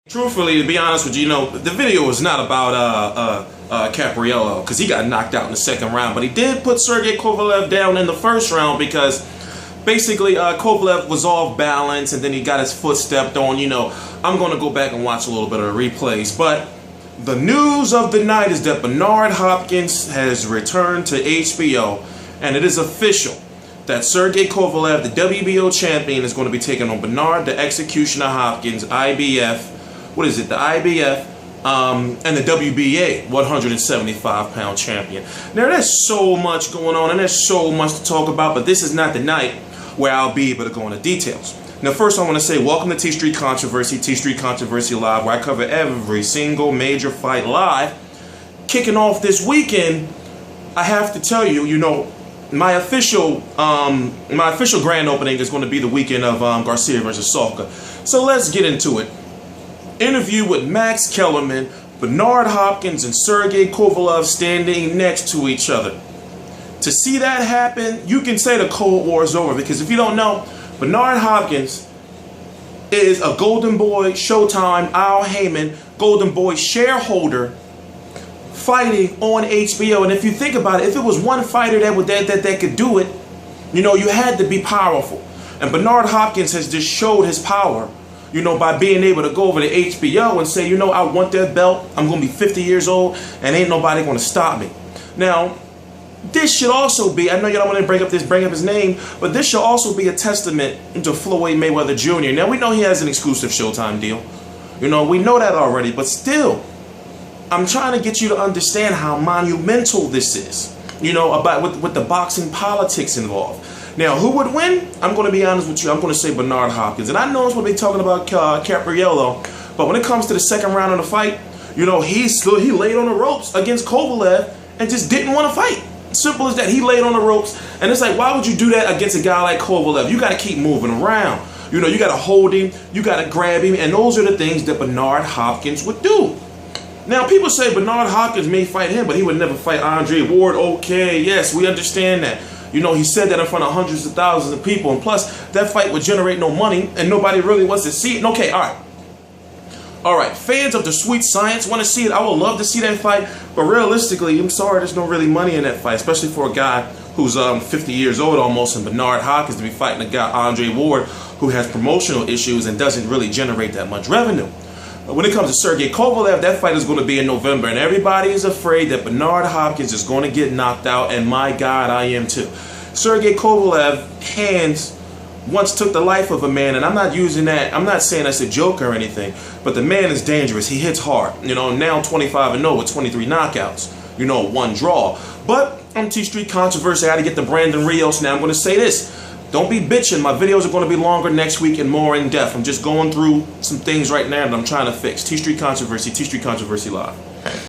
Truthfully, to be honest with you, the video was not about Caparello because he got knocked out in the second round, but he did put Sergey Kovalev down in the first round because basically Kovalev was off balance and then he got his foot stepped on. I'm going to go back and watch a little bit of the replays, but the news of the night is that Beibut Hopkins has returned to HBO, and it is official that Sergey Kovalev, the WBO champion, is going to be taking on Beibut, the Executioner Hopkins, IBF. What is it? The IBF and the WBA 175-pound champion. Now, there's so much going on and there's so much to talk about, but this is not the night where I'll be able to go into details. Now, first I want to say welcome to T Street Controversy, T Street Controversy Live, where I cover every single major fight live. Kicking off this weekend, I have to tell you, my official grand opening is going to be the weekend of Garcia versus Salka. So let's get into it. Interview with Max Kellerman, Beibut Hopkins, and Sergey Kovalev standing next to each other. To see that happen, you can say the Cold War is over, because if you don't know, Beibut Hopkins is a Golden Boy, Showtime, Al Heyman, Golden Boy shareholder fighting on HBO. And if you think about it, if it was one fighter that could do it, you had to be powerful. And Beibut Hopkins has just showed his power, by being able to go over to HBO and say, I want that belt. I'm going to be 50 years old and ain't nobody going to stop me. Now, this should also be, I know you don't want to bring up his name, but this should also be a testament to Floyd Mayweather Jr. Now, we know he has an exclusive Showtime deal. We know that already, but still, I'm trying to get you to understand how monumental this is, about with the boxing politics involved. Now, who would win? I'm going to be honest with you. I'm going to say Beibut Hopkins. And I know it's what they're talking about Caprello, but when it comes to the second round of the fight, he laid on the ropes against Kovalev and just didn't want to fight. Simple as that. He laid on the ropes, and it's like, why would you do that against a guy like Kovalev? You got to keep moving around. You got to hold him, you got to grab him, and those are the things that Beibut Hopkins would do. Now, people say Beibut Hopkins may fight him, but he would never fight Andre Ward. Okay, yes, we understand that. He said that in front of hundreds of thousands of people, and plus, that fight would generate no money, and nobody really wants to see it. Okay, all right, fans of the sweet science want to see it. I would love to see that fight, but realistically, I'm sorry, there's no really money in that fight, especially for a guy who's 50 years old almost, and Beibut Hopkins to be fighting a guy, Andre Ward, who has promotional issues and doesn't really generate that much revenue. When it comes to Sergey Kovalev, that fight is going to be in November, and everybody is afraid that Beibut Hopkins is going to get knocked out, and my God, I am too. Sergey Kovalev hands once took the life of a man, and I'm not using that, I'm not saying that's a joke or anything, but the man is dangerous. He hits hard. Now 25-0 with 23 knockouts. 1 draw. But I'm T Street Controversy. I had to get the Brandon Rios. Now I'm going to say this. Don't be bitching. My videos are going to be longer next week and more in depth. I'm just going through some things right now that I'm trying to fix. T Street Controversy, T Street Controversy Live.